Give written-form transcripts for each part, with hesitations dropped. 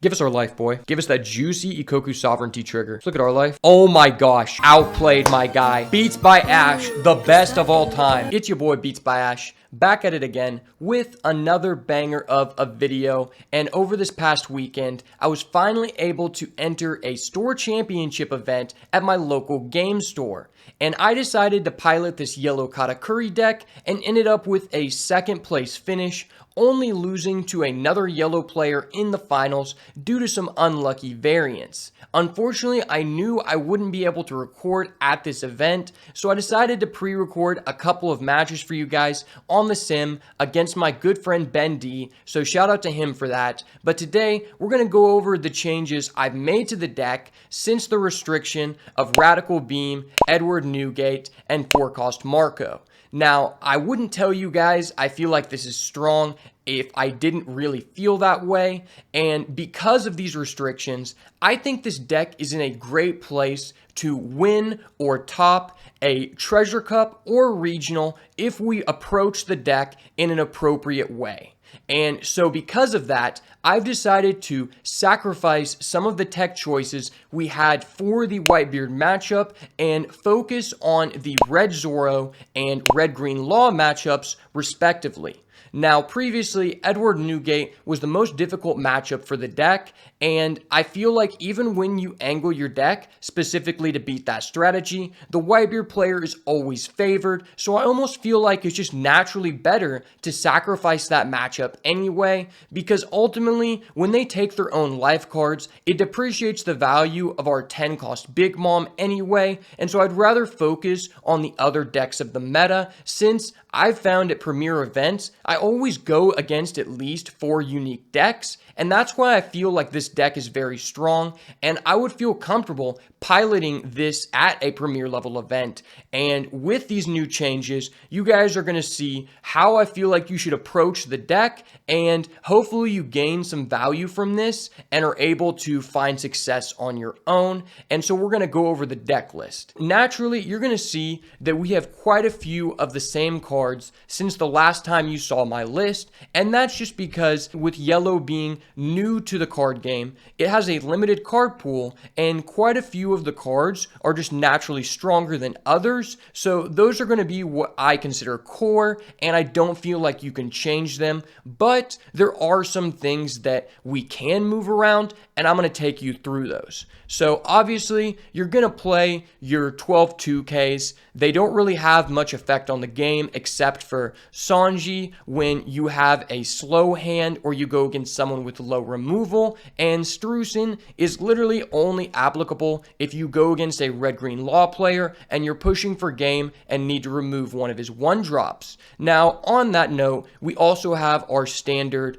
Give us our life, boy. Give us that juicy Ikoku Sovereignty trigger. Let's look at our life. Oh my gosh. Outplayed, my guy. Beats by Ash, the best of all time. It's your boy, Beats by Ash. Back at it again with another banger of a video. And over this past weekend, I was finally able to enter a store championship event at my local game store. And I decided to pilot this yellow Katakuri deck and ended up with a second place finish, only losing to another yellow player in the finals due to some unlucky variance. Unfortunately, I knew I wouldn't be able to record at this event, so I decided to pre-record a couple of matches for you guys on the sim against my good friend Ben D, so shout out to him for that. But today, we're going to go over the changes I've made to the deck since the restriction of Radical Beam, Edward Newgate, and 4-cost Marco. Now, I wouldn't tell you guys I feel like this is strong if I didn't really feel that way, and because of these restrictions, I think this deck is in a great place to win or top a Treasure Cup or Regional if we approach the deck in an appropriate way. And so because of that, I've decided to sacrifice some of the tech choices we had for the Whitebeard matchup and focus on the Red Zoro and Red Green Law matchups respectively. Now, previously, Edward Newgate was the most difficult matchup for the deck, and I feel like even when you angle your deck specifically to beat that strategy, the Whitebeard player is always favored, so I almost feel like it's just naturally better to sacrifice that matchup anyway, because ultimately, when they take their own life cards, it depreciates the value of our 10-cost Big Mom anyway, and so I'd rather focus on the other decks of the meta, since I've found at Premier events, I always go against at least 4 unique decks, and that's why I feel like this deck is very strong, and I would feel comfortable piloting this at a Premier level event. And with these new changes, you guys are going to see how I feel like you should approach the deck, and hopefully you gain some value from this and are able to find success on your own. And so we're going to go over the deck list. Naturally, you're going to see that we have quite a few of the same cards since the last time you saw my list, and that's just because with yellow being new to the card game, it has a limited card pool, and quite a few of the cards are just naturally stronger than others, so those are going to be what I consider core, and I don't feel like you can change them, but there are some things that we can move around, and I'm going to take you through those. So obviously, you're going to play your 12 2Ks. They don't really have much effect on the game except for Sanji when you have a slow hand or you go against someone with low removal, and Strucin is literally only applicable if you go against a Red-Green Law player and you're pushing for game and need to remove one of his 1-drops. Now, on that note, we also have our standard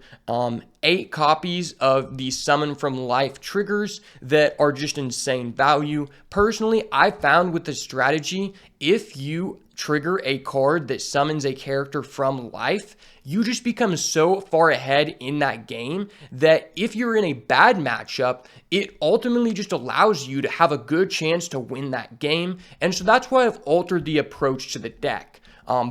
8 copies of the Summon from Life triggers that are just insane value. Personally, I found with the strategy, if you trigger a card that summons a character from life, you just become so far ahead in that game that if you're in a bad matchup, it ultimately just allows you to have a good chance to win that game. And so that's why I've altered the approach to the deck.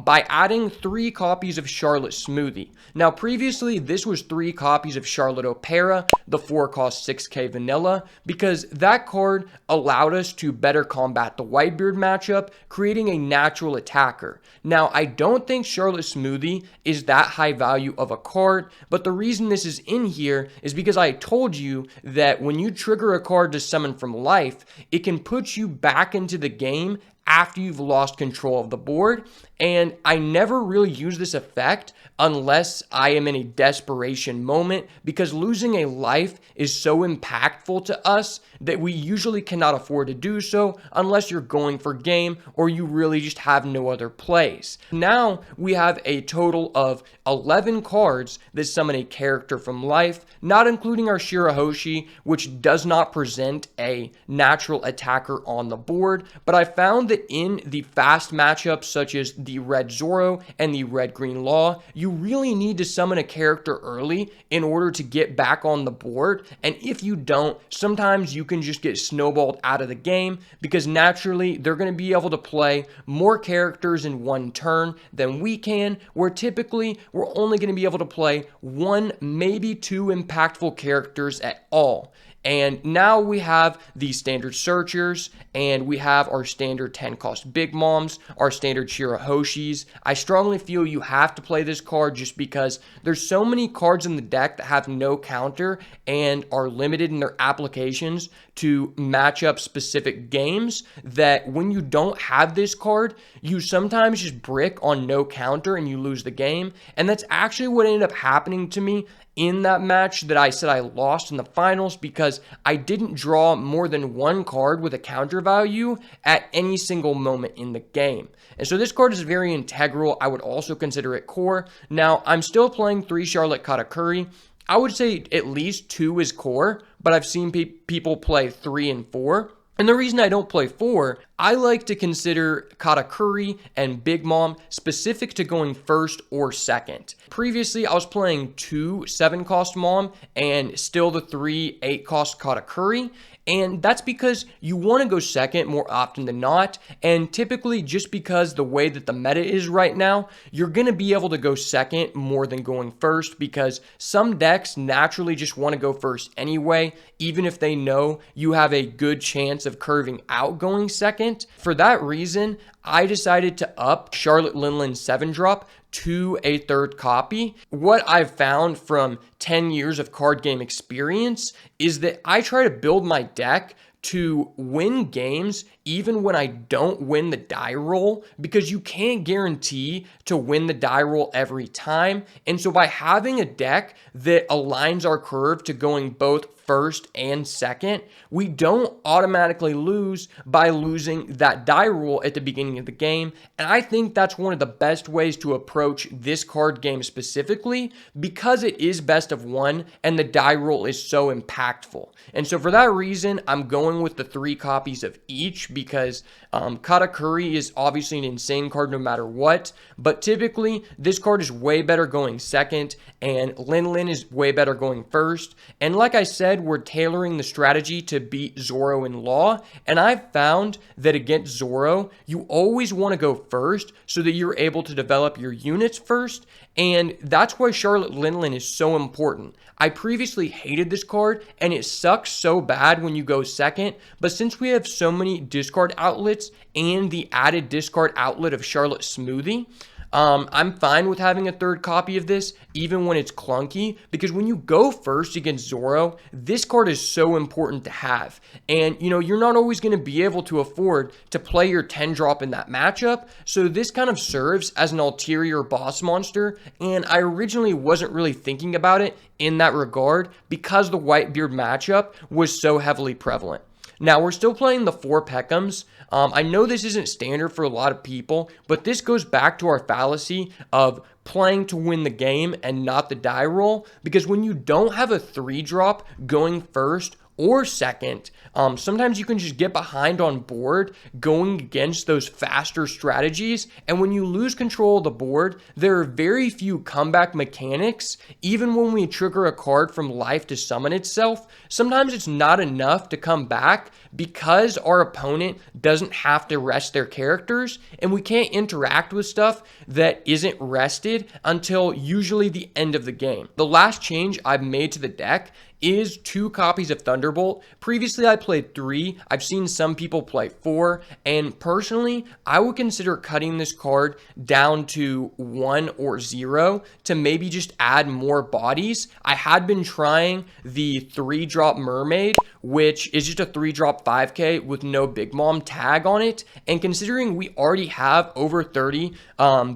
By adding 3 copies of Charlotte Smoothie. Now, previously, this was 3 copies of Charlotte Opera, the 4-cost 6K vanilla, because that card allowed us to better combat the Whitebeard matchup, creating a natural attacker. Now, I don't think Charlotte Smoothie is that high value of a card, but the reason this is in here is because I told you that when you trigger a card to summon from life, it can put you back into the game after you've lost control of the board, and I never really use this effect unless I am in a desperation moment, because losing a life is so impactful to us that we usually cannot afford to do so unless you're going for game or you really just have no other plays. Now we have a total of 11 cards that summon a character from life, not including our Shirahoshi, which does not present a natural attacker on the board, but I found that in the fast matchups such as the Red Zoro and the Red Green Law, you really need to summon a character early in order to get back on the board. And if you don't, sometimes you can just get snowballed out of the game because naturally they're going to be able to play more characters in one turn than we can, where typically we're only going to be able to play one, maybe two impactful characters at all. And now we have the standard searchers, and we have our standard 10 cost Big Moms, our standard Shirahoshis. I strongly feel you have to play this card just because there's so many cards in the deck that have no counter and are limited in their applications to match up specific games, that when you don't have this card, you sometimes just brick on no counter and you lose the game. And that's actually what ended up happening to me in that match that I said I lost in the finals, because I didn't draw more than one card with a counter value at any single moment in the game. And so this card is very integral. I would also consider it core. Now, I'm still playing 3 Charlotte Katakuri. I would say at least 2 is core, but I've seen people play 3 and 4. And the reason I don't play 4, I like to consider Katakuri and Big Mom specific to going first or second. Previously, I was playing 2 7-cost Mom and still the 3 8-cost Katakuri. And that's because you want to go second more often than not. And typically, just because the way that the meta is right now, you're going to be able to go second more than going first, because some decks naturally just want to go first anyway, even if they know you have a good chance of curving out going second. For that reason, I decided to up Charlotte Linlin 7-drop to a 3rd copy. What I've found from 10 years of card game experience is that I try to build my deck to win games even when I don't win the die roll, because you can't guarantee to win the die roll every time. And so by having a deck that aligns our curve to going both first and second, we don't automatically lose by losing that die roll at the beginning of the game. And I think that's one of the best ways to approach this card game specifically, because it is best of one and the die roll is so impactful. And so for that reason, I'm going with the 3 copies of each, because Katakuri is obviously an insane card no matter what, but typically this card is way better going second and Linlin is way better going first. And like I said, we're tailoring the strategy to beat Zoro in Law, and I've found that against Zoro, you always want to go first so that you're able to develop your units first, and that's why Charlotte Linlin is so important. I previously hated this card, and it sucks so bad when you go second, but since we have so many discard outlets and the added discard outlet of Charlotte Smoothie, I'm fine with having a 3rd copy of this, even when it's clunky, because when you go first against Zoro, this card is so important to have. And, you're not always going to be able to afford to play your 10-drop in that matchup, so this kind of serves as an ulterior boss monster, and I originally wasn't really thinking about it in that regard because the Whitebeard matchup was so heavily prevalent. Now, we're still playing the 4 Peckhams. I know this isn't standard for a lot of people, but this goes back to our fallacy of playing to win the game and not the die roll, because when you don't have a 3-drop going first or second, sometimes you can just get behind on board going against those faster strategies. And when you lose control of the board, there are very few comeback mechanics. Even when we trigger a card from life to summon itself, sometimes it's not enough to come back because our opponent doesn't have to rest their characters, and we can't interact with stuff that isn't rested until usually the end of the game. The last change I've made to the deck is 2 copies of Thunderbolt. Previously, I played 3. I've seen some people play 4. And personally, I would consider cutting this card down to 1 or 0 to maybe just add more bodies. I had been trying the 3-drop Mermaid, which is just a 3-drop 5k with no Big Mom tag on it. And considering we already have over 30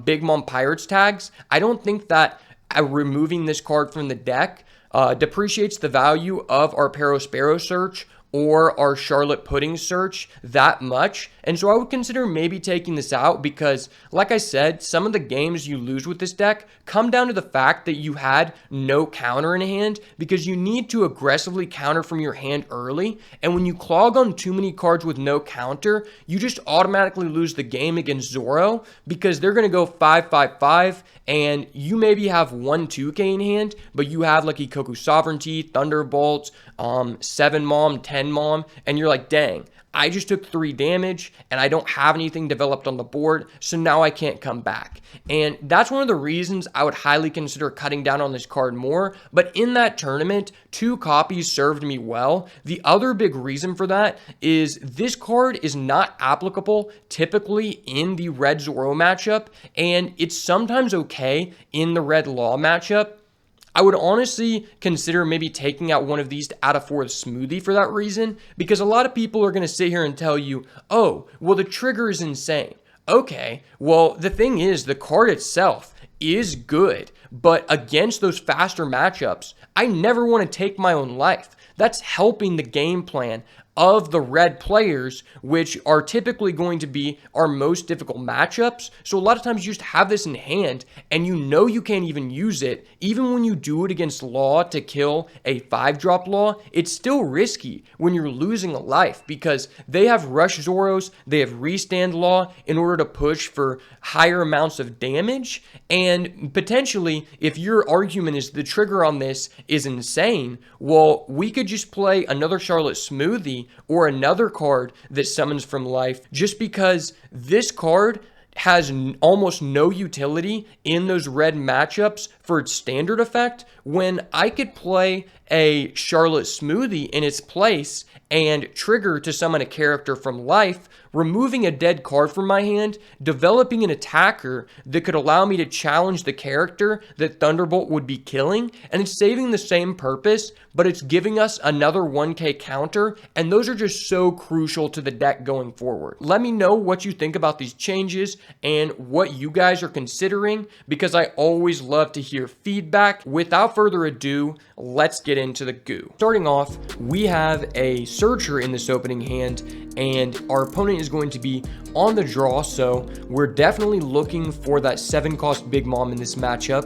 Big Mom Pirates tags, I don't think that removing this card from the deck depreciates the value of our Perospero search or our Charlotte Pudding search that much. And so I would consider maybe taking this out because, like I said, some of the games you lose with this deck come down to the fact that you had no counter in hand because you need to aggressively counter from your hand early. And when you clog on too many cards with no counter, you just automatically lose the game against Zoro because they're going to go 5-5-5 and you maybe have 1-2K in hand, but you have like Ikoku Sovereignty, Thunderbolt, 7 Mom, 10 Mom, and you're like, dang, I just took 3 damage and I don't have anything developed on the board, so now I can't come back. And that's one of the reasons I would highly consider cutting down on this card more. But in that tournament, 2 copies served me well. The other big reason for that is this card is not applicable typically in the Red Zoro matchup, and it's sometimes okay in the Red Law matchup. I would honestly consider maybe taking out one of these to add a 4th Smoothie for that reason, because a lot of people are going to sit here and tell you, oh, well, the trigger is insane. Okay, well, the thing is, the card itself is good, but against those faster matchups, I never want to take my own life. That's helping the game plan of the red players, which are typically going to be our most difficult matchups. So a lot of times you just have this in hand and you know you can't even use it. Even when you do it against Law to kill a 5-drop Law, it's still risky when you're losing a life because they have Rush Zoros, they have Restand Law in order to push for higher amounts of damage. And potentially, if your argument is the trigger on this is insane, well, we could just play another Charlotte Smoothie or another card that summons from life just because this card has almost no utility in those red matchups for its standard effect, when I could play a Charlotte Smoothie in its place and trigger to summon a character from life, removing a dead card from my hand, developing an attacker that could allow me to challenge the character that Thunderbolt would be killing, and it's saving the same purpose, but it's giving us another 1K counter, and those are just so crucial to the deck going forward. Let me know what you think about these changes and what you guys are considering, because I always love to hear feedback. Without further ado, let's get into the goo. Starting off, we have a Searcher in this opening hand, and our opponent is going to be on the draw, so we're definitely looking for that 7-cost Big Mom in this matchup.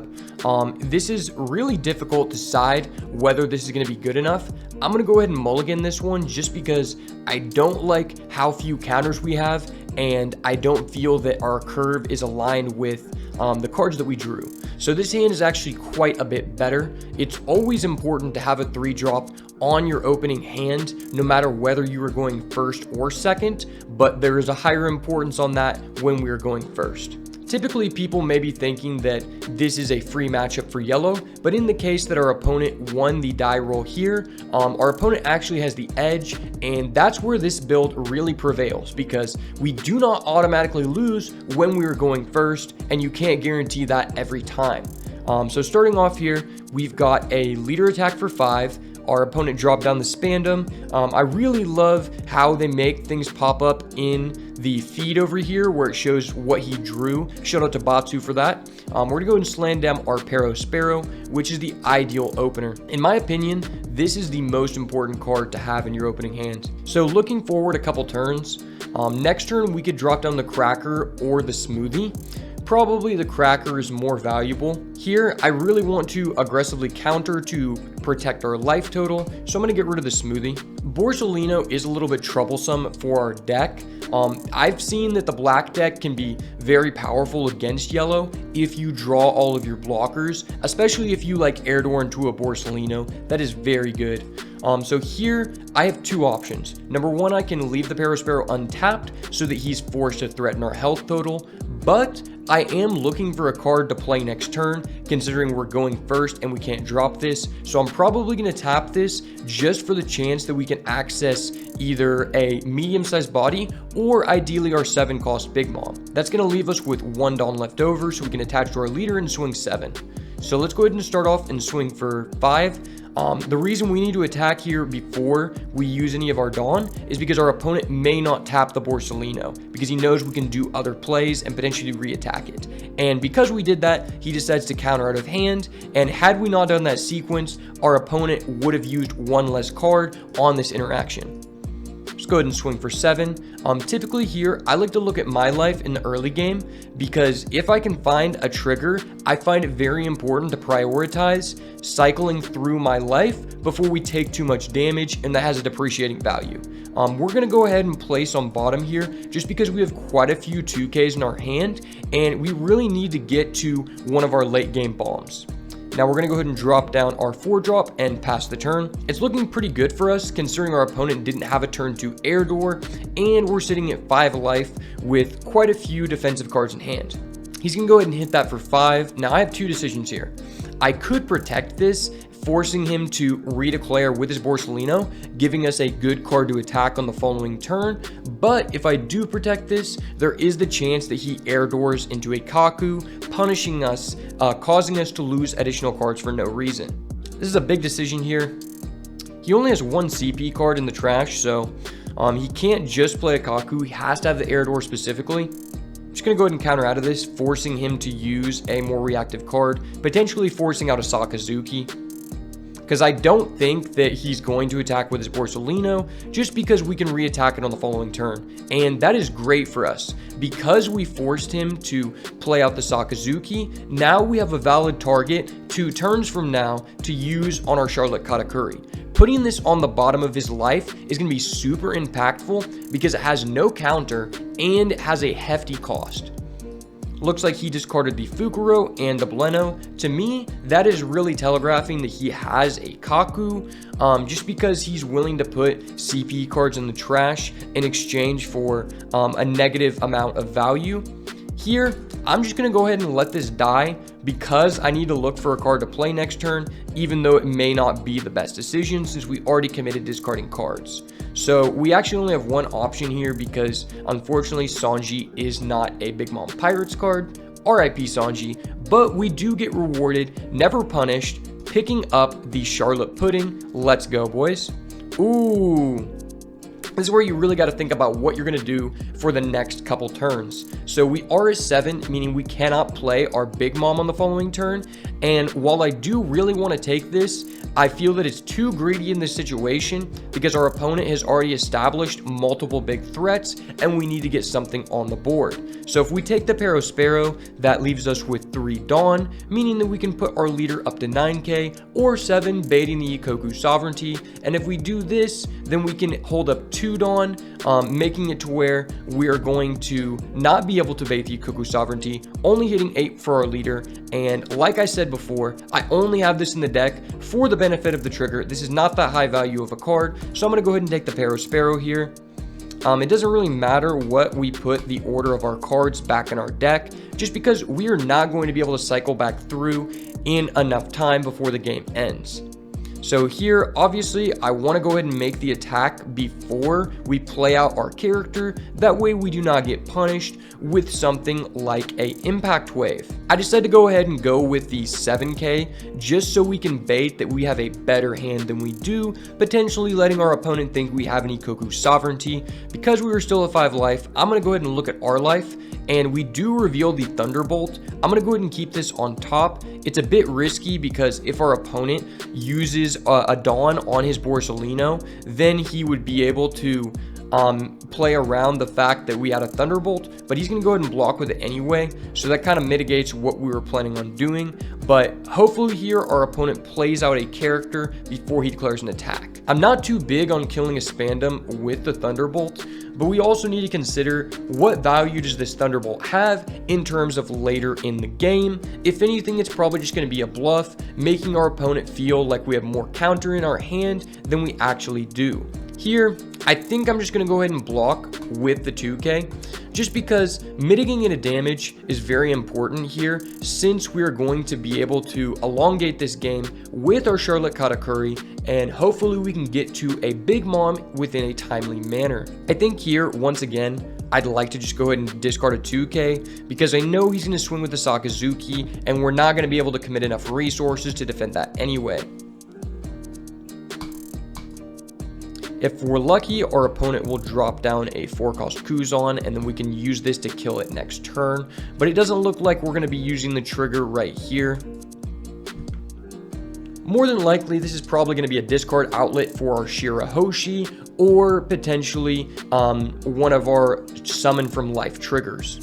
This is really difficult to decide whether this is going to be good enough. I'm going to go ahead and mulligan this one just because I don't like how few counters we have, and I don't feel that our curve is aligned with the cards that we drew. So this hand is actually quite a bit better. It's always important to have a 3-drop on your opening hand, no matter whether you are going first or second, but there is a higher importance on that when we are going first. Typically, people may be thinking that this is a free matchup for yellow, but in the case that our opponent won the die roll here, our opponent actually has the edge, and that's where this build really prevails, because we do not automatically lose when we are going first, and you can't guarantee that every time. So starting off here, we've got a leader attack for 5. Our opponent dropped down the Spandam. I really love how they make things pop up in the feed over here where it shows what he drew. Shout out to Batsu for that. We're going to go and slam down our Sparrow, which is the ideal opener. In my opinion, this is the most important card to have in your opening hand. So looking forward a couple turns, next turn we could drop down the Cracker or the Smoothie. Probably the Cracker is more valuable. Here, I really want to aggressively counter to protect our life total, so I'm going to get rid of the Smoothie. Borsalino is a little bit troublesome for our deck. I've seen that the black deck can be very powerful against yellow if you draw all of your blockers, especially if you like Erdor into a Borsalino. That is very good. So here, I have 2 options. Number 1, I can leave the Parasparrow untapped so that he's forced to threaten our health total, but I am looking for a card to play next turn, considering we're going first and we can't drop this. So I'm probably going to tap this just for the chance that we can access either a medium-sized body or ideally our 7-cost Big Mom. That's going to leave us with 1 Dawn left over, so we can attach to our leader and swing 7. So let's go ahead and start off and swing for 5. The reason we need to attack here before we use any of our Dawn is because our opponent may not tap the Borsalino because he knows we can do other plays and potentially re-attack it. And because we did that, he decides to counter out of hand, and had we not done that sequence, our opponent would have used one less card on this interaction. Let's go ahead and swing for 7. Typically here, I like to look at my life in the early game because if I can find a trigger, I find it very important to prioritize cycling through my life before we take too much damage, and that has a depreciating value. We're going to go ahead and place on bottom here just because we have quite a few 2Ks in our hand, and we really need to get to one of our late game bombs. Now we're going to go ahead and drop down our 4-drop and pass the turn. It's looking pretty good for us considering our opponent didn't have a turn 2 air door, and we're sitting at 5 life with quite a few defensive cards in hand. He's going to go ahead and hit that for 5. Now I have 2 decisions here. I could protect this, forcing him to redeclare with his Borsalino, giving us a good card to attack on the following turn. But if I do protect this, there is the chance that he air doors into a Kaku, punishing us, causing us to lose additional cards for no reason. This is a big decision here. He only has 1 CP card in the trash, so he can't just play a Kaku. He has to have the air door specifically. I'm just going to go ahead and counter out of this, forcing him to use a more reactive card, potentially forcing out a Sakazuki, because I don't think that he's going to attack with his Borsalino just because we can re-attack it on the following turn. And that is great for us. Because we forced him to play out the Sakazuki, now we have a valid target 2 turns from now to use on our Charlotte Katakuri. Putting this on the bottom of his life is going to be super impactful because it has no counter and it has a hefty cost. Looks like he discarded the Fukuro and the Bleno. To me, that is really telegraphing that he has a Kaku, just because he's willing to put CP cards in the trash in exchange for a negative amount of value. Here, I'm just going to go ahead and let this die because I need to look for a card to play next turn, even though it may not be the best decision since we already committed discarding cards. So we actually only have 1 option here because unfortunately Sanji is not a Big Mom Pirates card, RIP Sanji, but we do get rewarded, never punished, picking up the Charlotte Pudding. Let's go, boys. Ooh. This is where you really got to think about what you're going to do for the next couple turns. So we are a 7, meaning we cannot play our Big Mom on the following turn. And while I do really want to take this, I feel that it's too greedy in this situation because our opponent has already established multiple big threats and we need to get something on the board. So if we take the Perospero, that leaves us with 3 Dawn, meaning that we can put our leader up to 9k or 7, baiting the Ikoku Sovereignty. And if we do this, then we can hold up 2 Dawn, making it to where we are going to not be able to bait the Ikoku Sovereignty, only hitting 8 for our leader. And like I said before, I only have this in the deck for the benefit of the trigger. This is not that high value of a card, so I'm going to go ahead and take the Perospero here. It doesn't really matter what we put the order of our cards back in our deck, just because we are not going to be able to cycle back through in enough time before the game ends. So here, obviously, I want to go ahead and make the attack before we play out our character. That way we do not get punished with something like a impact wave. I decided to go ahead and go with the 7k just so we can bait that we have a better hand than we do, potentially letting our opponent think we have an Ikoku Sovereignty. Because we were still at 5 life, I'm going to go ahead and look at our life, and we do reveal the Thunderbolt. I'm going to go ahead and keep this on top. It's a bit risky because if our opponent uses a Dawn on his Borsalino, then he would be able to play around the fact that we had a Thunderbolt, but he's going to go ahead and block with it anyway, so that kind of mitigates what we were planning on doing. But hopefully here our opponent plays out a character before he declares an attack. I'm not too big on killing a Spandam with the Thunderbolt, but we also need to consider what value does this Thunderbolt have in terms of later in the game. If anything, it's probably just going to be a bluff, making our opponent feel like we have more counter in our hand than we actually do. Here, I think I'm just going to go ahead and block with the 2k, just because mitigating a damage is very important here, since we are going to be able to elongate this game with our Charlotte Katakuri, and hopefully we can get to a Big Mom within a timely manner. I think here, once again, I'd like to just go ahead and discard a 2k, because I know he's going to swing with the Sakazuki, and we're not going to be able to commit enough resources to defend that anyway. If we're lucky, our opponent will drop down a 4-cost Kuzan, and then we can use this to kill it next turn. But it doesn't look like we're going to be using the trigger right here. More than likely, this is probably going to be a discard outlet for our Shirahoshi, or potentially one of our Summon from Life triggers.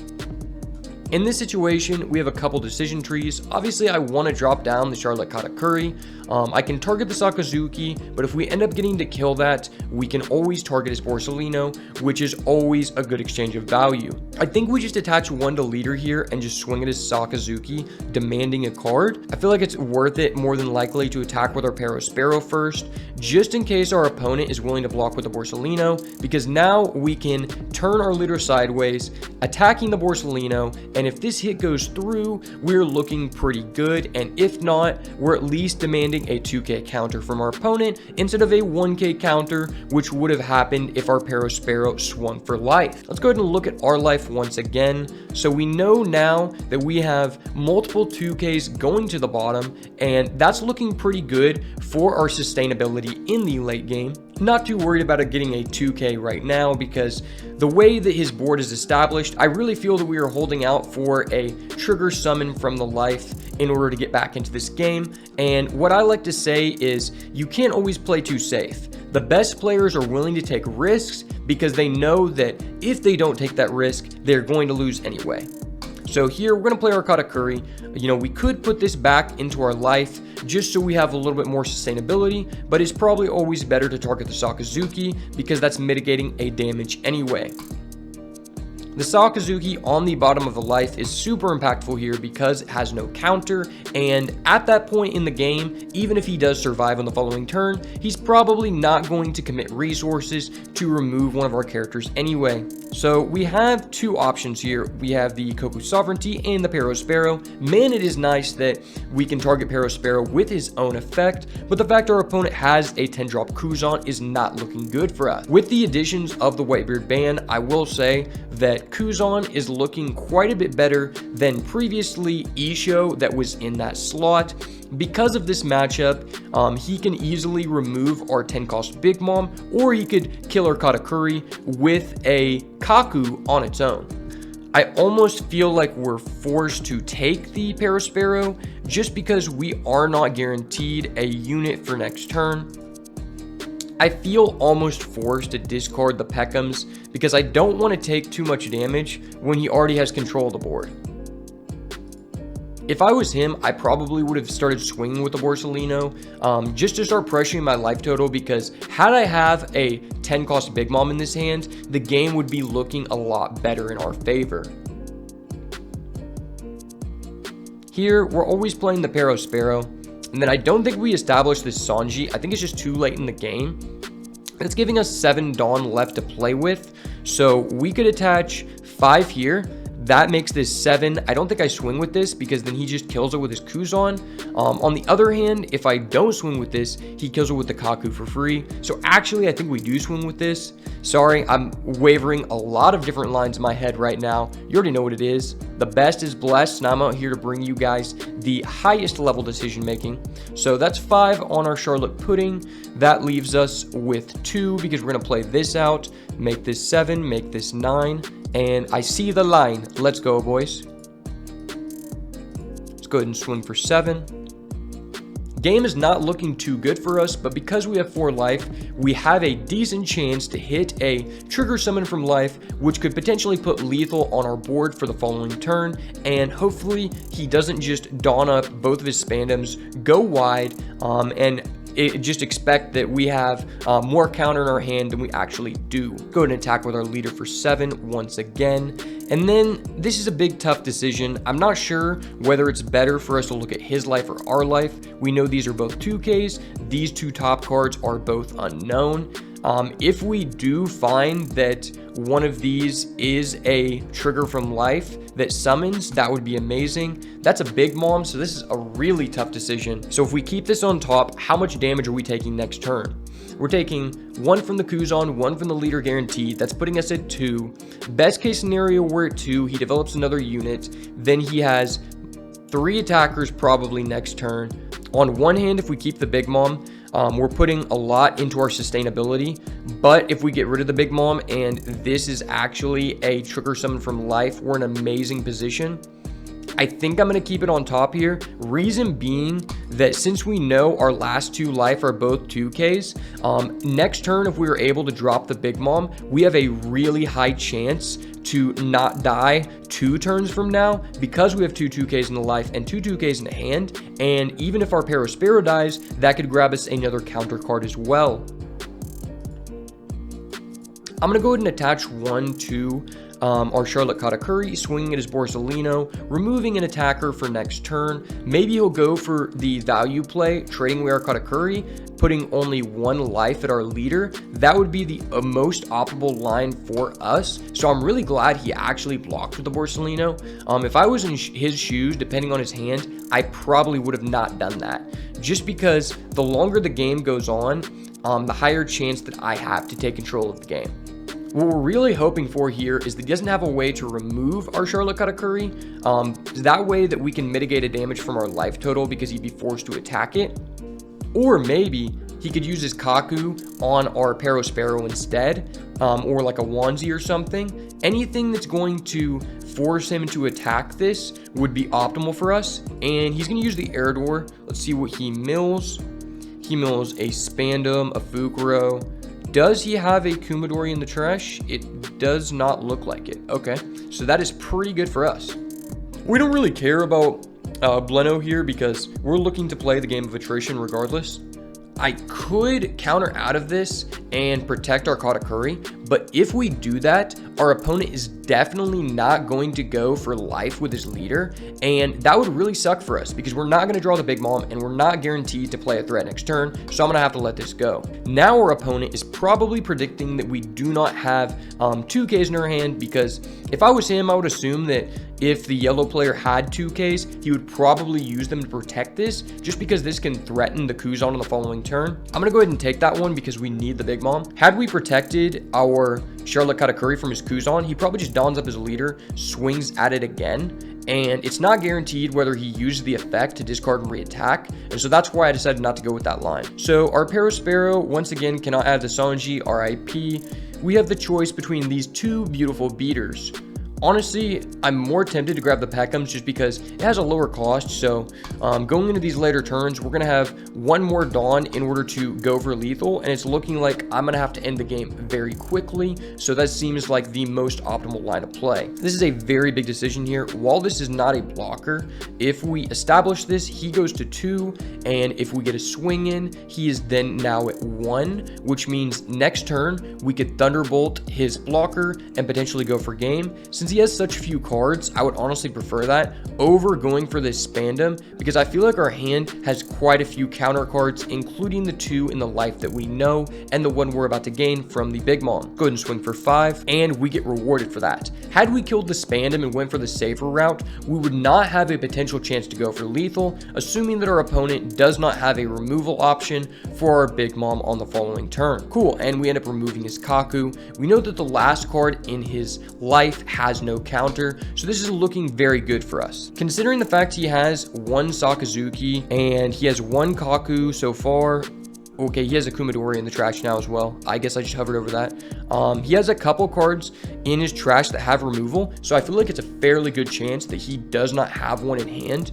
In this situation, we have a couple decision trees. Obviously, I want to drop down the Charlotte Katakuri. I can target the Sakazuki, but if we end up getting to kill that, we can always target his Borsalino, which is always a good exchange of value. I think we just attach one to leader here and just swing at his Sakazuki, demanding a card. I feel like it's worth it more than likely to attack with our Perospero first, just in case our opponent is willing to block with the Borsalino, because now we can turn our leader sideways, attacking the Borsalino, and if this hit goes through, we're looking pretty good, and if not, we're at least demanding a 2k counter from our opponent instead of a 1k counter, which would have happened if our Perospero swung for life. Let's go ahead and look at our life once again. So we know now that we have multiple 2ks going to the bottom, and that's looking pretty good for our sustainability in the late game. Not too worried about it getting a 2k right now, because the way that his board is established, I really feel that we are holding out for a trigger summon from the life in order to get back into this game. And what I like to say is you can't always play too safe. The best players are willing to take risks because they know that if they don't take that risk, they're going to lose anyway. So here we're going to play our Katakuri. You know, we could put this back into our life just so we have a little bit more sustainability, but it's probably always better to target the Sakazuki because that's mitigating a damage anyway. The Sakazuki on the bottom of the life is super impactful here because it has no counter, and at that point in the game, even if he does survive on the following turn, he's probably not going to commit resources to remove one of our characters anyway. So we have two options here. We have the Koku Sovereignty and the Perospero. Man, it is nice that we can target Perospero with his own effect, but the fact our opponent has a 10-drop Kuzan is not looking good for us. With the additions of the Whitebeard ban, I will say that Kuzan is looking quite a bit better than previously Isho that was in that slot. Because of this matchup, he can easily remove our 10-cost Big Mom, or he could kill our Katakuri with a Kaku on its own. I almost feel like we're forced to take the Perospero just because we are not guaranteed a unit for next turn. I feel almost forced to discard the Peckhams because I don't want to take too much damage when he already has control of the board. If I was him, I probably would have started swinging with the Borsalino just to start pressuring my life total, because had I have a 10-cost Big Mom in this hand, the game would be looking a lot better in our favor. Here, we're always playing the Perospero, and then I don't think we established this Sanji. I think it's just too late in the game. It's giving us 7 Dawn left to play with, so we could attach 5 here. That makes this 7. I don't think I swing with this because then he just kills it with his Kuzan. On the other hand, if I don't swing with this, he kills it with the Kaku for free. So actually, I think we do swing with this. Sorry, I'm wavering a lot of different lines in my head right now. You already know what it is. The best is blessed, and I'm out here to bring you guys the highest level decision making. So that's 5 on our Charlotte Pudding. That leaves us with 2 because we're going to play this out, make this 7, make this 9. And I see the line. Let's go, boys. Let's go ahead and swing for 7. Game is not looking too good for us, but because we have 4 life, we have a decent chance to hit a trigger summon from life, which could potentially put lethal on our board for the following turn. And hopefully he doesn't just dawn up both of his Spandems, go wide, and just expect that we have more counter in our hand than we actually do. Go ahead and attack with our leader for 7 once again. And then this is a big tough decision. I'm not sure whether it's better for us to look at his life or our life. We know these are both 2Ks. These 2 top cards are both unknown. If we do find that one of these is a trigger from life that summons, that would be amazing. That's a Big Mom, so this is a really tough decision. So if we keep this on top, how much damage are we taking next turn? We're taking 1 from the Kuzan, 1 from the leader guaranteed. That's putting us at 2. Best case scenario, we're at 2. He develops another unit. Then he has 3 attackers probably next turn. On one hand, if we keep the Big Mom, We're putting a lot into our sustainability, but if we get rid of the Big Mom and this is actually a trigger summon from life, we're in an amazing position. I think I'm going to keep it on top here. Reason being that since we know our last 2 life are both 2Ks, next turn, if we were able to drop the Big Mom, we have a really high chance to not die 2 turns from now because we have 2 2Ks in the life and 2 2Ks in the hand. And even if our Parasparrow dies, that could grab us another counter card as well. I'm going to go ahead and attach 1 to our Charlotte Katakuri, swinging it as Borsalino, removing an attacker for next turn. Maybe he'll go for the value play, trading away our Katakuri, putting only 1 life at our leader. That would be the most optimal line for us. So I'm really glad he actually blocked with the Borsalino. If I was in his shoes, depending on his hand, I probably would have not done that. Just because the longer the game goes on, the higher chance that I have to take control of the game. What we're really hoping for here is that he doesn't have a way to remove our Charlotte Katakuri. That way that we can mitigate a damage from our life total because he'd be forced to attack it. Or maybe he could use his Kaku on our Parasparrow instead, or like a onesie or something. Anything that's going to force him to attack this would be optimal for us. And he's going to use the Aerodor. Let's see what he mills. He mills a Spandam, a Fukuro. Does he have a Kumadori in the trash? It does not look like it. Okay, so that is pretty good for us. We don't really care about Bleno here because we're looking to play the game of attrition regardless. I could counter out of this and protect our Katakuri, but if we do that, our opponent is definitely not going to go for life with his leader, and that would really suck for us because we're not going to draw the Big Mom and we're not guaranteed to play a threat next turn, so I'm going to have to let this go. Now our opponent is probably predicting that we do not have 2Ks in our hand, because if I was him, I would assume that if the yellow player had 2Ks, he would probably use them to protect this, just because this can threaten the Kuzan on the following turn. I'm going to go ahead and take that one because we need the Big Mom. Had we protected our Charlotte Katakuri from his Kuzan, he probably just dons up his leader, swings at it again, and it's not guaranteed whether he uses the effect to discard and re-attack, and so that's why I decided not to go with that line. So our Parasparrow, once again, cannot add the Sanji, RIP. We have the choice between these 2 beautiful beaters. Honestly, I'm more tempted to grab the Peckhams just because it has a lower cost. So going into these later turns, we're going to have 1 more Dawn in order to go for lethal. And it's looking like I'm going to have to end the game very quickly. So that seems like the most optimal line of play. This is a very big decision here. While this is not a blocker, if we establish this, he goes to 2. And if we get a swing in, he is then now at 1, which means next turn we could Thunderbolt his blocker and potentially go for game. Since he has such few cards, I would honestly prefer that over going for this Spandam, because I feel like our hand has quite a few counter cards, including the 2 in the life that we know and the 1 we're about to gain from the Big Mom. Go ahead and swing for 5, and we get rewarded for that. Had we killed the Spandam and went for the safer route, we would not have a potential chance to go for lethal, assuming that our opponent does not have a removal option for our Big Mom on the following turn. Cool, and we end up removing his Kaku. We know that the last card in his life has no counter, so this is looking very good for us. Considering the fact he has 1 Sakazuki and he has 1 Kaku so far. Okay, he has a Kumadori in the trash now as well. I guess I just hovered over that. He has a couple cards in his trash that have removal, so I feel like it's a fairly good chance that he does not have 1 in hand.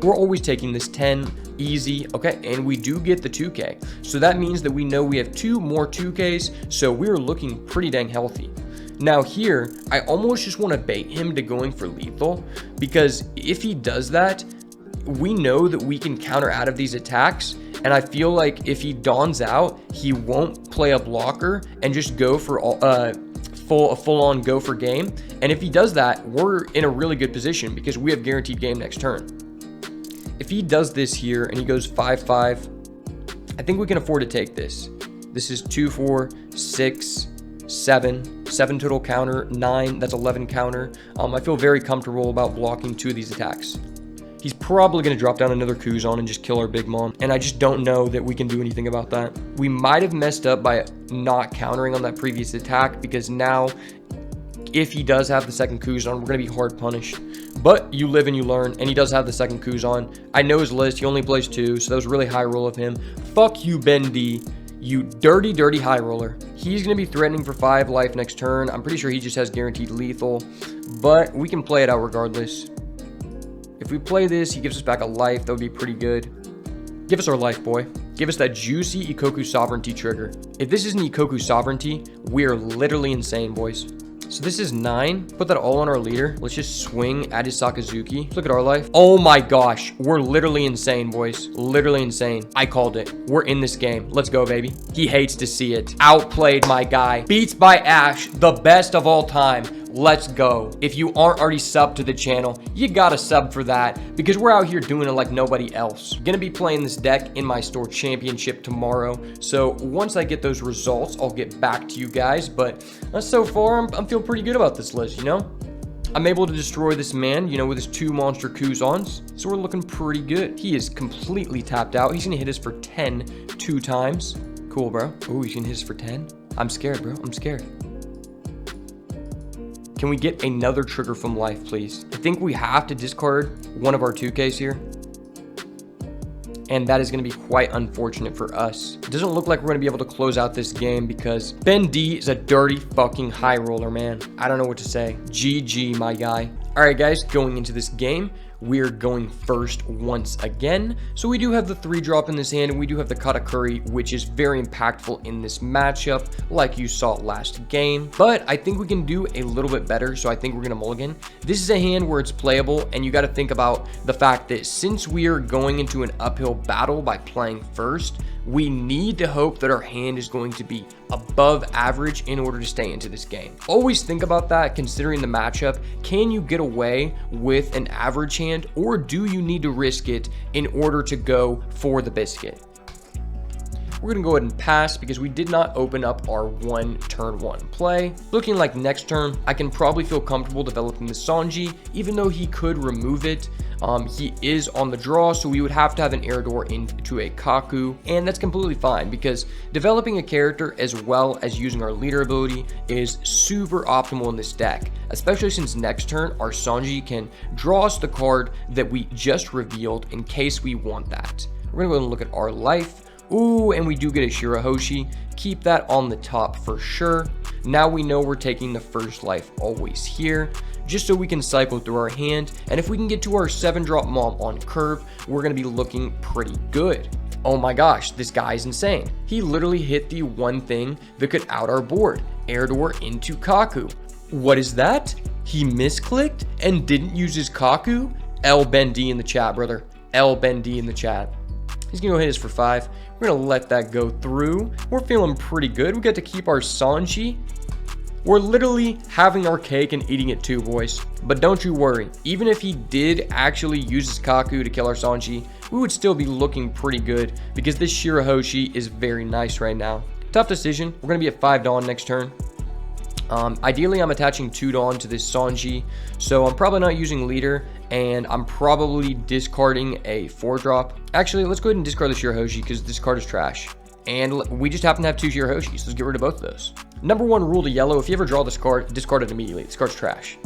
We're always taking this 10. Easy. Okay, and we do get the 2K. So that means that we know we have 2 more 2Ks, so we're looking pretty dang healthy. Now here, I almost just want to bait him to going for lethal, because if he does that, we know that we can counter out of these attacks, and I feel like if he dons out, he won't play a blocker and just go for a full-on go for game. And if he does that, we're in a really good position because we have guaranteed game next turn. If he does this here and he goes 5-5, I think we can afford to take this. This is 2-4, 6, 7 total counter, 9, that's 11 counter. I feel very comfortable about blocking 2 of these attacks. He's probably going to drop down another Kuzan and just kill our Big Mom, and I just don't know that we can do anything about that. We might have messed up by not countering on that previous attack, because now if he does have the second Kuzan, we're going to be hard punished. But you live and you learn, and he does have the second Kuzan. I know his list. He only plays 2, so that was really high roll of him. Fuck you, Ben D. You dirty, dirty high roller. He's going to be threatening for 5 life next turn. I'm pretty sure he just has guaranteed lethal, but we can play it out regardless. If we play this, he gives us back a life. That would be pretty good. Give us our life, boy. Give us that juicy Ikoku Sovereignty trigger. If this isn't Ikoku Sovereignty, we are literally insane, boys. So this is 9. Put that all on our leader. Let's just swing at his Sakazuki. Look at our life. Oh my gosh. We're literally insane, boys. Literally insane. I called it. We're in this game. Let's go, baby. He hates to see it. Outplayed, my guy. Beats by Ash, the best of all time. Let's go. If you aren't already subbed to the channel, you gotta sub for that because we're out here doing it like nobody else. Gonna be playing this deck in my store championship tomorrow. So once I get those results, I'll get back to you guys. But so far, I'm feeling pretty good about this list, you know? I'm able to destroy this man, you know, with his 2 monster Kuzans. So we're looking pretty good. He is completely tapped out. He's gonna hit us for 10 2 times. Cool, bro. Oh, he's gonna hit us for 10? I'm scared, bro. I'm scared. Can we get another trigger from life, please? I think we have to discard one of our 2Ks here. And that is going to be quite unfortunate for us. It doesn't look like we're going to be able to close out this game because Ben D is a dirty fucking high roller, man. I don't know what to say. GG, my guy. All right, guys, going into this game, we're going first once again. So we do have the 3-drop in this hand, and we do have the Katakuri, which is very impactful in this matchup, like you saw last game. But I think we can do a little bit better, so I think we're going to mulligan. This is a hand where it's playable, and you got to think about the fact that since we are going into an uphill battle by playing first, we need to hope that our hand is going to be above average in order to stay into this game. Always think about that considering the matchup. Can you get away with an average hand, or do you need to risk it in order to go for the biscuit? We're going to go ahead and pass because we did not open up our turn 1 play. Looking like next turn, I can probably feel comfortable developing the Sanji, even though he could remove it. He is on the draw, so we would have to have an Eridor into a Kaku, and that's completely fine because developing a character as well as using our leader ability is super optimal in this deck, especially since next turn our Sanji can draw us the card that we just revealed in case we want that. We're going to go ahead and look at our life. Ooh, and we do get a Shirahoshi. Keep that on the top for sure. Now we know we're taking the first life always here, just so we can cycle through our hand. And if we can get to our 7-drop mom on curve, we're going to be looking pretty good. Oh my gosh, this guy's insane. He literally hit the one thing that could out our board, Eridor into Kaku. What is that? He misclicked and didn't use his Kaku? L Ben D in the chat, brother. L Ben D in the chat. He's going to go hit us for 5. We're going to let that go through. We're feeling pretty good. We get to keep our Sanji. We're literally having our cake and eating it too, boys. But don't you worry. Even if he did actually use his Kaku to kill our Sanji, we would still be looking pretty good because this Shirahoshi is very nice right now. Tough decision. We're going to be at 5 Dawn next turn. Ideally, I'm attaching 2 Dawn to this Sanji, so I'm probably not using leader, and I'm probably discarding a 4-drop. Actually, let's go ahead and discard the Shirahoshi because this card is trash. And we just happen to have 2 Shirahoshis, so let's get rid of both of those. Number 1 rule to yellow, if you ever draw this card, discard it immediately. This card's trash.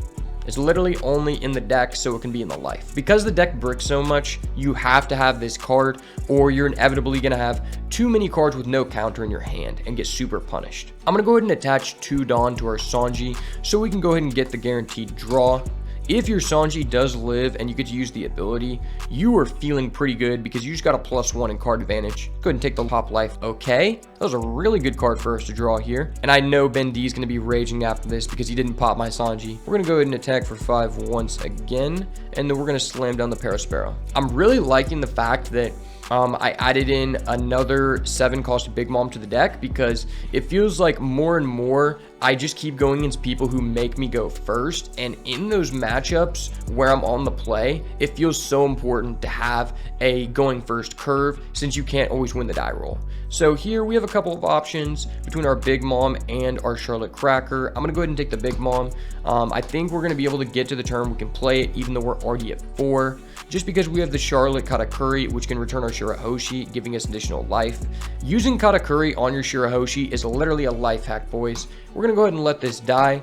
It's literally only in the deck, so it can be in the life. Because the deck bricks so much, you have to have this card, or you're inevitably going to have too many cards with no counter in your hand and get super punished. I'm going to go ahead and attach 2 Dawn to our Sanji, so we can go ahead and get the guaranteed draw. If your Sanji does live and you get to use the ability, you are feeling pretty good because you just got a +1 in card advantage. Go ahead and take the top life. Okay, that was a really good card for us to draw here. And I know Ben D is going to be raging after this because he didn't pop my Sanji. We're going to go ahead and attack for 5 once again, and then we're going to slam down the Parasparrow. I'm really liking the fact that I added in another 7 cost Big Mom to the deck because it feels like more and more I just keep going against people who make me go first, and in those matchups where I'm on the play, it feels so important to have a going first curve since you can't always win the die roll. So here we have a couple of options between our Big Mom and our Charlotte Cracker. I'm going to go ahead and take the Big Mom. I think we're going to be able to get to the turn. We can play it even though we're already at 4. Just because we have the Charlotte Katakuri, which can return our Shirahoshi, giving us additional life. Using Katakuri on your Shirahoshi is literally a life hack, boys. We're going to go ahead and let this die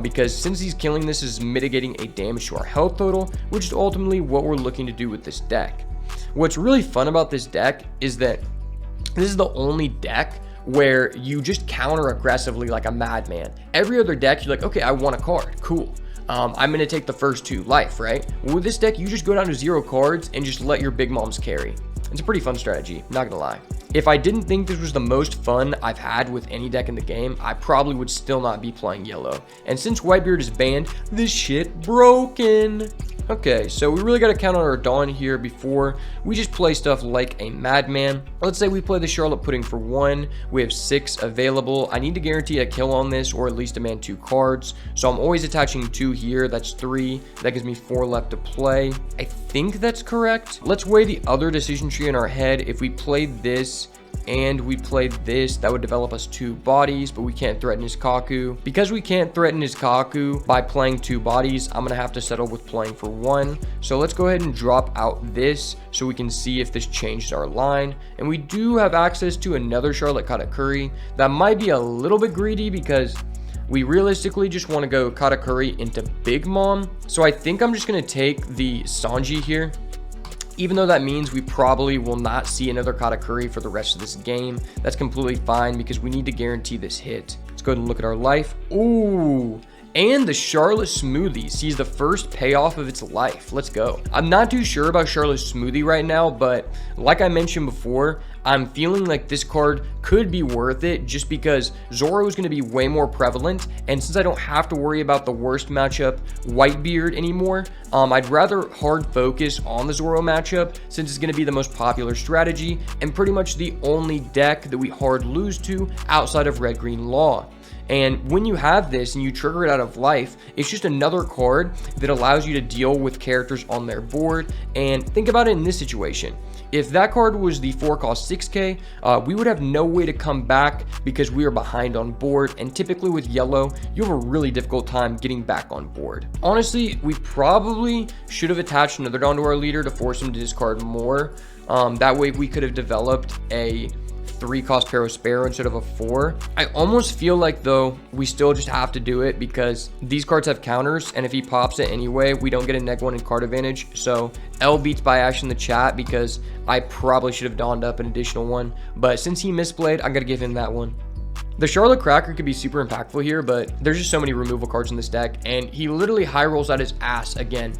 because since he's killing this is mitigating a damage to our health total, which is ultimately what we're looking to do with this deck. What's really fun about this deck is that this is the only deck where you just counter aggressively like a madman. Every other deck, you're like, okay, I want a card. Cool. I'm going to take the first 2 life, right? With this deck, you just go down to 0 cards and just let your big moms carry. It's a pretty fun strategy, not going to lie. If I didn't think this was the most fun I've had with any deck in the game, I probably would still not be playing yellow. And since Whitebeard is banned, this shit broken. Okay, so we really got to count on our Dawn here before we just play stuff like a madman. Let's say we play the Charlotte Pudding for 1. We have 6 available. I need to guarantee a kill on this or at least demand 2 cards. So I'm always attaching 2 here. That's 3. That gives me 4 left to play. I think that's correct. Let's weigh the other decision tree in our head. If we played this and we played this, that would develop us 2 bodies, but we can't threaten his Kaku. Because we can't threaten his Kaku by playing 2 bodies, I'm gonna have to settle with playing for 1. So let's go ahead and drop out this so we can see if this changes our line. And we do have access to another Charlotte Katakuri. That might be a little bit greedy because we realistically just want to go Katakuri into Big Mom. So I think I'm just gonna take the Sanji here, even though that means we probably will not see another Katakuri for the rest of this game. That's completely fine because we need to guarantee this hit. Let's go ahead and look at our life. Ooh, and the Charlotte Smoothie sees the first payoff of its life. Let's go. I'm not too sure about Charlotte Smoothie right now, but like I mentioned before, I'm feeling like this card could be worth it just because Zoro is going to be way more prevalent. And since I don't have to worry about the worst matchup, Whitebeard, anymore, I'd rather hard focus on the Zoro matchup since it's going to be the most popular strategy and pretty much the only deck that we hard lose to outside of Red Green Law. And when you have this and you trigger it out of life, it's just another card that allows you to deal with characters on their board. And think about it in this situation. If that card was the 4 cost 6k, we would have no way to come back because we are behind on board. And typically with yellow, you have a really difficult time getting back on board. Honestly, we probably should have attached another Dawn to our leader to force him to discard more. That way we could have developed a 3 cost Perospero instead of a 4. I almost feel like though we still just have to do it because these cards have counters, and if he pops it anyway, we don't get a neg 1 in card advantage. So L beats by Ash in the chat because I probably should have donned up an additional one, but since he misplayed, I'm gonna give him that one. The Charlotte Cracker could be super impactful here, but there's just so many removal cards in this deck, and he literally high rolls out his ass again,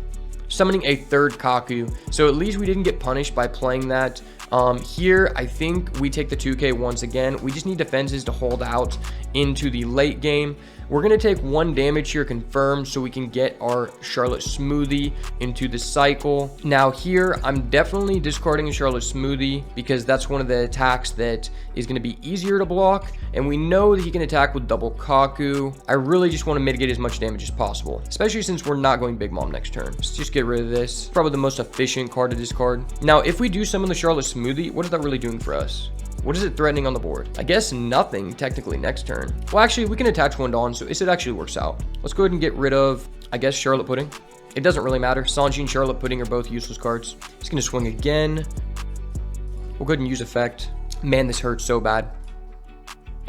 summoning a 3rd Kaku. So at least we didn't get punished by playing that. Here, I think we take the 2k once again. We just need defenses to hold out into the late game. We're going to take 1 damage here confirmed so we can get our Charlotte Smoothie into the cycle. Now here, I'm definitely discarding a Charlotte Smoothie because that's one of the attacks that is going to be easier to block. And we know that he can attack with double Kaku. I really just want to mitigate as much damage as possible, especially since we're not going Big Mom next turn. Let's just get rid of this. Probably the most efficient card to discard. Now, if we do summon the Charlotte Smoothie, what is that really doing for us? What is it threatening on the board? I guess nothing technically next turn. Well, actually, we can attach 1 Dawn, so it actually works out. Let's go ahead and get rid of, I guess, Charlotte Pudding. It doesn't really matter. Sanji and Charlotte Pudding are both useless cards. He's going to swing again. We'll go ahead and use effect. Man, this hurts so bad.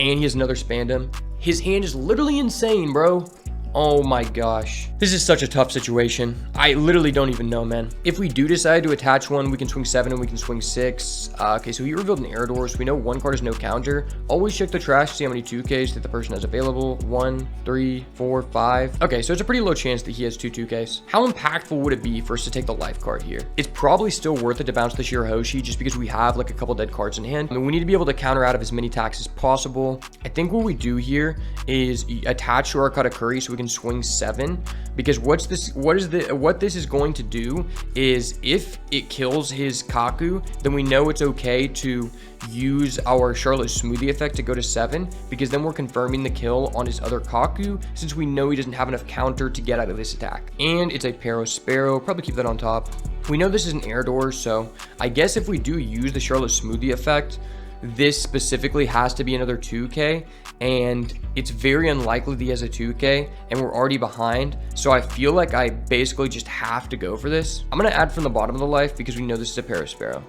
And he has another Spandam. His hand is literally insane, bro. Oh my gosh. This is such a tough situation. I literally don't even know, man. If we do decide to attach 1, we can swing 7 and we can swing 6. Okay, so he revealed an Eridor, so we know 1 card is no counter. Always check the trash to see how many 2Ks that the person has available. 1, 3, 4, 5. Okay, so it's a pretty low chance that he has 2 2Ks. How impactful would it be for us to take the life card here? It's probably still worth it to bounce the Shirahoshi just because we have like a couple dead cards in hand. I mean, we need to be able to counter out of as many attacks as possible. I think what we do here is attach to our Katakuri so we can swing 7, because what this is going to do is if it kills his Kaku, then we know it's okay to use our Charlotte Smoothie effect to go to 7, because then we're confirming the kill on his other Kaku since we know he doesn't have enough counter to get out of this attack. And it's a Perospero, probably keep that on top. We know this is an Eridor, so I guess if we do use the Charlotte Smoothie effect, this specifically has to be another 2k, and it's very unlikely that he has a 2k, and we're already behind, so I feel like I basically just have to go for this. I'm going to add from the bottom of the life because we know this is a Perospero.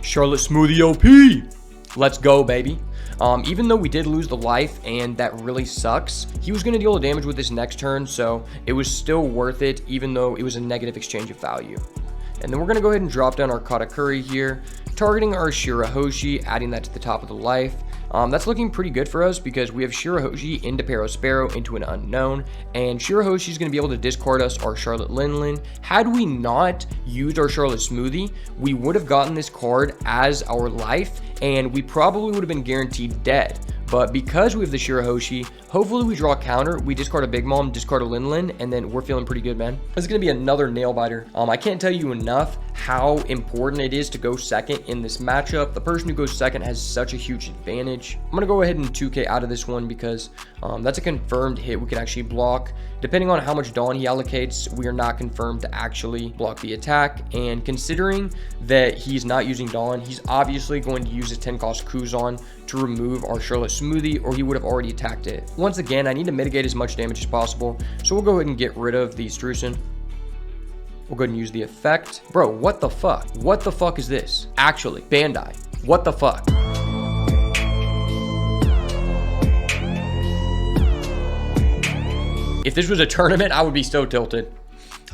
Charlotte Smoothie OP. Let's go, baby. Even though we did lose the life, and that really sucks, he was going to deal the damage with this next turn, so it was still worth it, even though it was a negative exchange of value. And then we're going to go ahead and drop down our Katakuri here, targeting our Shirahoshi, adding that to the top of the life. That's looking pretty good for us because we have Shirahoshi into Perospero into an unknown, and Shirahoshi is going to be able to discard us our Charlotte Linlin. Had we not used our Charlotte Smoothie, we would have gotten this card as our life, and we probably would have been guaranteed dead. But because we have the Shirahoshi, hopefully we draw a counter, we discard a Big Mom, discard a Linlin, and then we're feeling pretty good, man. This is going to be another nail biter. I can't tell you enough how important it is to go second in this matchup. The person who goes second has such a huge advantage. I'm going to go ahead and 2K out of this one because that's a confirmed hit we can actually block. Depending on how much Dawn he allocates, we are not confirmed to actually block the attack. And considering that he's not using Dawn, he's obviously going to use his 10 cost Kuzan to remove our Charlotte Smoothie, or he would have already attacked it. Once again, I need to mitigate as much damage as possible, so we'll go ahead and get rid of the Strucin. We'll go ahead and use the effect. Bro, what the fuck? What the fuck is this? Actually, Bandai, what the fuck? If this was a tournament, I would be so tilted.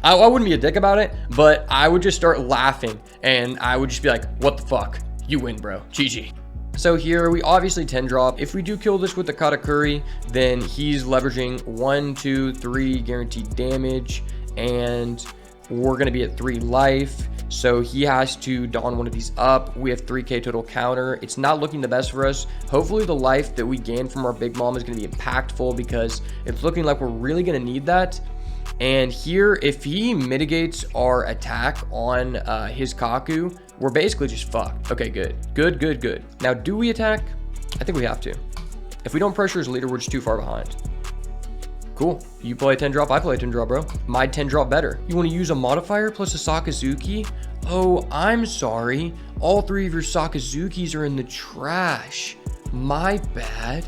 I wouldn't be a dick about it, but I would just start laughing, and I would just be like, what the fuck? You win, bro. GG. So here we obviously 10 drop. If we do kill this with the Katakuri, then he's leveraging 1, 2, 3 guaranteed damage, and we're going to be at 3 life. So he has to Dawn one of these up. We have 3k total counter. It's not looking the best for us. Hopefully the life that we gain from our Big Mom is going to be impactful because it's looking like we're really going to need that. And here, if he mitigates our attack on his Kaku, we're basically just fucked. Okay, good. Good. Now, do we attack? I think we have to. If we don't pressure his leader, we're just too far behind. Cool. You play a 10 drop, I play a 10 drop, bro. My 10 drop better. You want to use a modifier plus a Sakazuki? Oh, I'm sorry. All 3 of your Sakazukis are in the trash. My bad.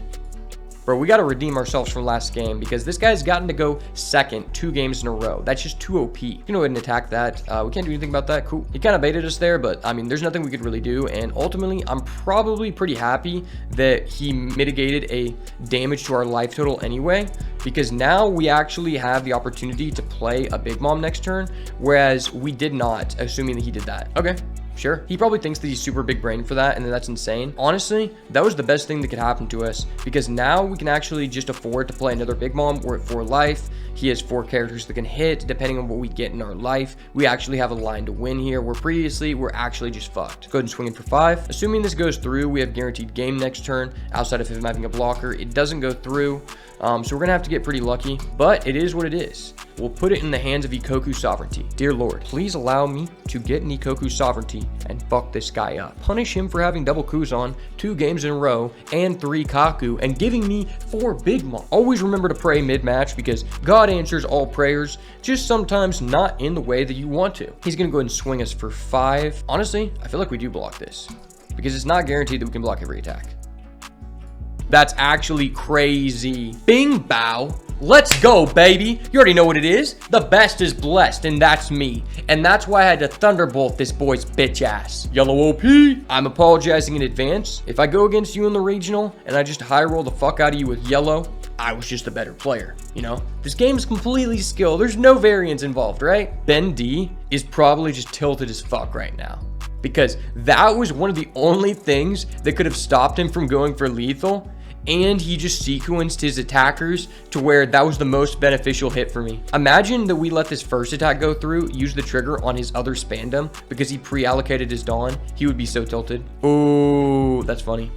Bro, we got to redeem ourselves from last game because this guy's gotten to go second 2 games in a row. That's just too OP. You can go ahead and attack that. We can't do anything about that. Cool. He kind of baited us there, but I mean, there's nothing we could really do. And ultimately, I'm probably pretty happy that he mitigated a damage to our life total anyway, because now we actually have the opportunity to play a Big Mom next turn, whereas we did not, assuming that he did that. Okay. Sure. He probably thinks that he's super big brain for that, and that's insane. Honestly, that was the best thing that could happen to us because now we can actually just afford to play another Big Mom. We're at 4 life. He has 4 characters that can hit. Depending on what we get in our life, we actually have a line to win here, where previously we're actually just fucked. Go ahead and swing in for 5. Assuming this goes through, we have guaranteed game next turn outside of him having a blocker. It doesn't go through, so we're going to have to get pretty lucky, but it is what it is. We'll put it in the hands of Ikoku Sovereignty. Dear Lord, please allow me to get an Ikoku Sovereignty and fuck this guy up. Punish him for having double Kuzan 2 games in a row and 3 Kaku and giving me 4 Big Mom. Always remember to pray mid-match because God answers all prayers, just sometimes not in the way that you want to. He's going to go ahead and swing us for 5. Honestly, I feel like we do block this because it's not guaranteed that we can block every attack. That's actually crazy. Bing bow. Let's go, baby. You already know what it is. The best is blessed, and that's me. And that's why I had to thunderbolt this boy's bitch ass. Yellow OP. I'm apologizing in advance. If I go against you in the regional and I just high roll the fuck out of you with yellow, I was just a better player, you know? This game is completely skill. There's no variance involved, right? Ben D is probably just tilted as fuck right now, because that was one of the only things that could have stopped him from going for lethal, and he just sequenced his attackers to where that was the most beneficial hit for me. Imagine that we let this first attack go through, use the trigger on his other Spandam because he pre-allocated his Dawn. He would be so tilted. Oh, that's funny.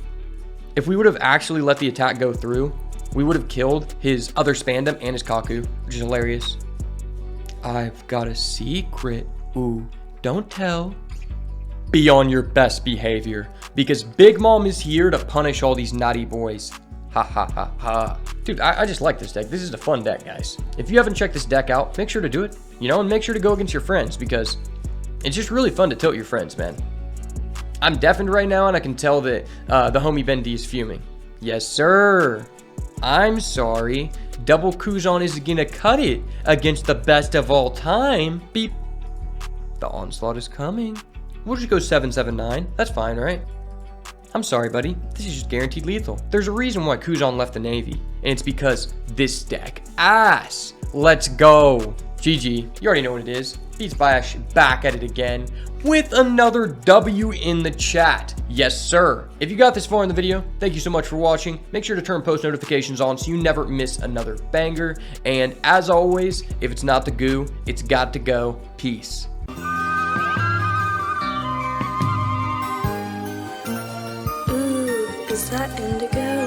If we would have actually let the attack go through, we would have killed his other Spandam and his Kaku, which is hilarious. I've got a secret. Ooh, don't tell. Be on your best behavior, because Big Mom is here to punish all these naughty boys. Ha ha ha ha. Dude, I just like this deck. This is a fun deck, guys. If you haven't checked this deck out, make sure to do it, you know, and make sure to go against your friends, because it's just really fun to tilt your friends, man. I'm deafened right now, and I can tell that the homie Ben D is fuming. Yes, sir. I'm sorry. Double Kuzan is gonna cut it against the best of all time. Beep. The onslaught is coming. We'll just go 779. That's fine, right? I'm sorry, buddy. This is just guaranteed lethal. There's a reason why Kuzan left the Navy, and it's because this deck ass. Let's go. GG. You already know what it is. Beats by Ash back at it again with another W in the chat. Yes, sir. If you got this far in the video, thank you so much for watching. Make sure to turn post notifications on so you never miss another banger. And as always, if it's not the goo, it's got to go. Peace. Ooh, is that indigo?